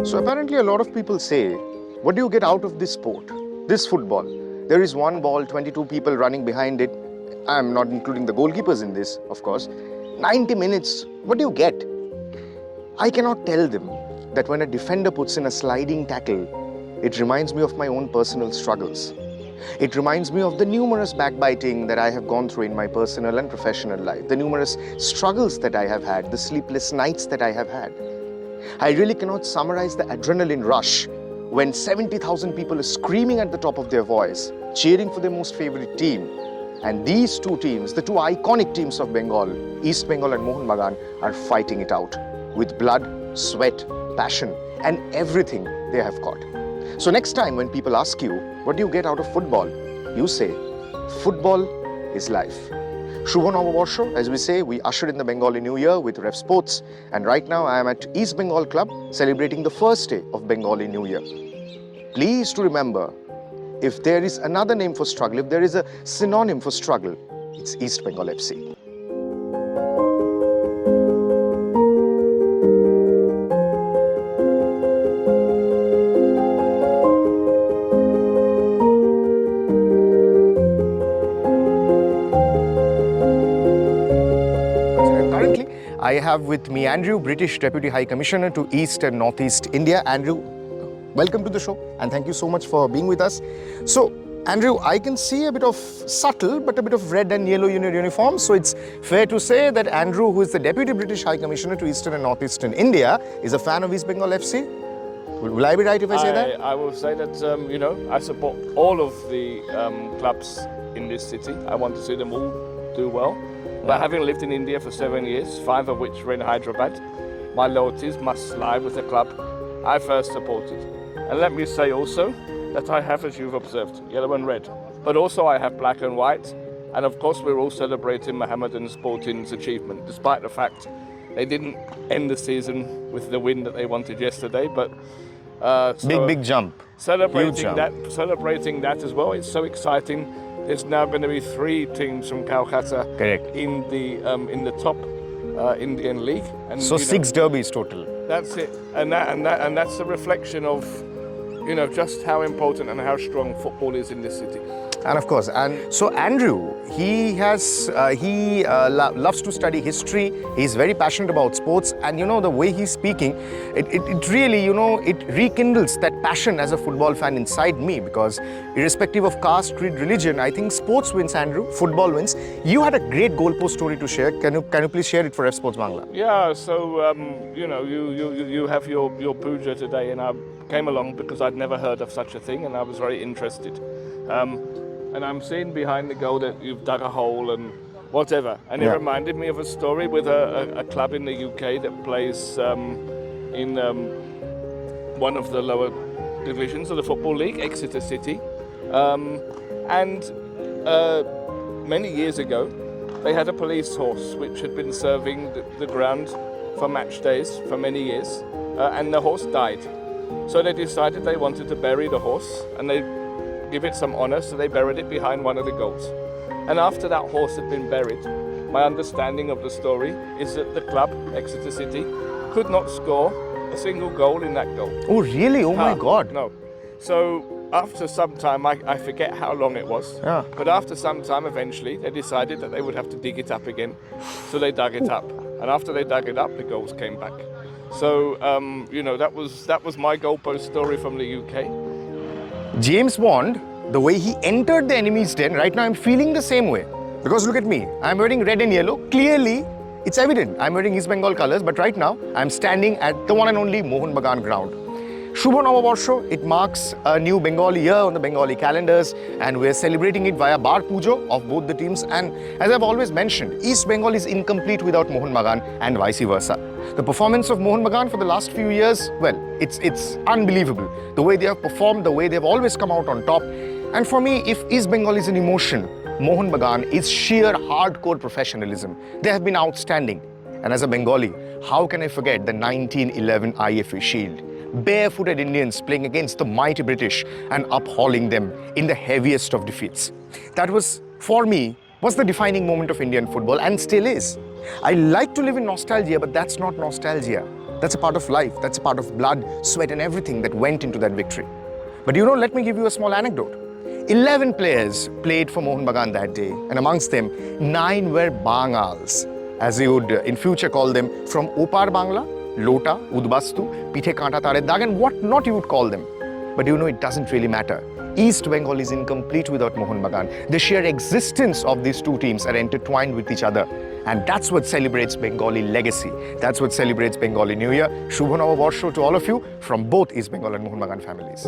So apparently a lot of people say, what do you get out of this sport, this football? There is one ball, 22 people running behind it. I'm not including the goalkeepers in this, of course. 90 minutes, what do you get? I cannot tell them that when a defender puts in a sliding tackle, it reminds me of my own personal struggles. It reminds me of the numerous backbiting that I have gone through in my personal and professional life, the numerous struggles that I have had, the sleepless nights that I have had. I really cannot summarize the adrenaline rush when 70,000 people are screaming at the top of their voice, cheering for their most favorite team. And these two teams, the two iconic teams of Bengal, East Bengal and Mohun Bagan, are fighting it out with blood, sweat, passion, and everything they have got. So next time when people ask you, what do you get out of football? You say, football is life. Shubho Noboborsho, as we say, we ushered in the Bengali New Year with Ref Sports, and right now I am at East Bengal Club celebrating the first day of Bengali New Year. Please to remember, if there is another name for struggle, if there is a synonym for struggle, it's East Bengal FC. I have with me Andrew, British Deputy High Commissioner to East and Northeast India. Andrew, welcome to the show and thank you so much for being with us. So, Andrew, I can see a bit of subtle but a bit of red and yellow in your uniform. So it's fair to say that Andrew, who is the Deputy British High Commissioner to Eastern and Northeastern India, is a fan of East Bengal FC. Will I be right if I say that? I will say that, you know, I support all of the clubs in this city. I want to see them all do well. But having lived in India for 7 years, 5 of which were in Hyderabad, my loyalties must lie with the club I first supported. And let me say also that I have, as you've observed, yellow and red. But also I have black and white. And of course we're all celebrating Mohammedan Sporting's achievement, despite the fact they didn't end the season with the win that they wanted yesterday. But big jump. Celebrating that as well. It's so exciting. There's now going to be 3 teams from Kolkata in the top Indian league. And, so 6 derbies total. That's it, and that's a reflection of, you know, just how important and how strong football is in this city. And of course, and so Andrew, he loves to study history. He's very passionate about sports, and you know the way he's speaking, it really, you know, it rekindles that passion as a football fan inside me, because irrespective of caste, creed, religion, I think sports wins, Andrew. Football wins. You had a great goalpost story to share. Can you please share it for F Sports Bangla? Yeah. So you know, you have your Pujo today, and I came along because I'd never heard of such a thing, and I was very interested. And I'm seeing behind the goal that you've dug a hole and whatever. And it reminded me of a story with a club in the UK that plays in one of the lower divisions of the Football League, Exeter City. And many years ago, they had a police horse which had been serving the ground for match days for many years, and the horse died. So they decided they wanted to bury the horse, and they give it some honour, so they buried it behind one of the goals. And after that horse had been buried, my understanding of the story is that the club, Exeter City, could not score a single goal in that goal. Oh really? Oh my God. No. So after some time, I forget how long it was, but after some time eventually they decided that they would have to dig it up again. So they dug it up. And after they dug it up, the goals came back. So, you know, that was my goalpost story from the UK. James Bond, the way he entered the enemy's den, right now I'm feeling the same way. Because look at me, I'm wearing red and yellow. Clearly, it's evident I'm wearing East Bengal colours, but right now I'm standing at the one and only Mohun Bagan ground. Shubho Noboborsho, it marks a new Bengali year on the Bengali calendars, and we're celebrating it via Bar Pujo of both the teams. And as I've always mentioned, East Bengal is incomplete without Mohun Bagan and vice versa. The performance of Mohun Bagan for the last few years, well, it's unbelievable. The way they have performed, the way they've always come out on top. And for me, if East Bengal is an emotion, Mohun Bagan is sheer hardcore professionalism. They have been outstanding. And as a Bengali, how can I forget the 1911 IFA Shield? Barefooted Indians playing against the mighty British and uphauling them in the heaviest of defeats. That was, for me, was the defining moment of Indian football, and still is. I like to live in nostalgia, but that's not nostalgia. That's a part of life. That's a part of blood, sweat, and everything that went into that victory. But let me give you a small anecdote. 11 players played for Mohun Bagan that day, and amongst them, 9 were Bangals, as you would in future call them, from Opar Bangla, Lota, Udbastu, Pithe Kanta Tared Dag, and what not you would call them. But it doesn't really matter. East Bengal is incomplete without Mohun Bagan. The sheer existence of these two teams are intertwined with each other. And that's what celebrates Bengali legacy. That's what celebrates Bengali New Year. Shubho Navaborsho to all of you from both East Bengal and Mohun Bagan families.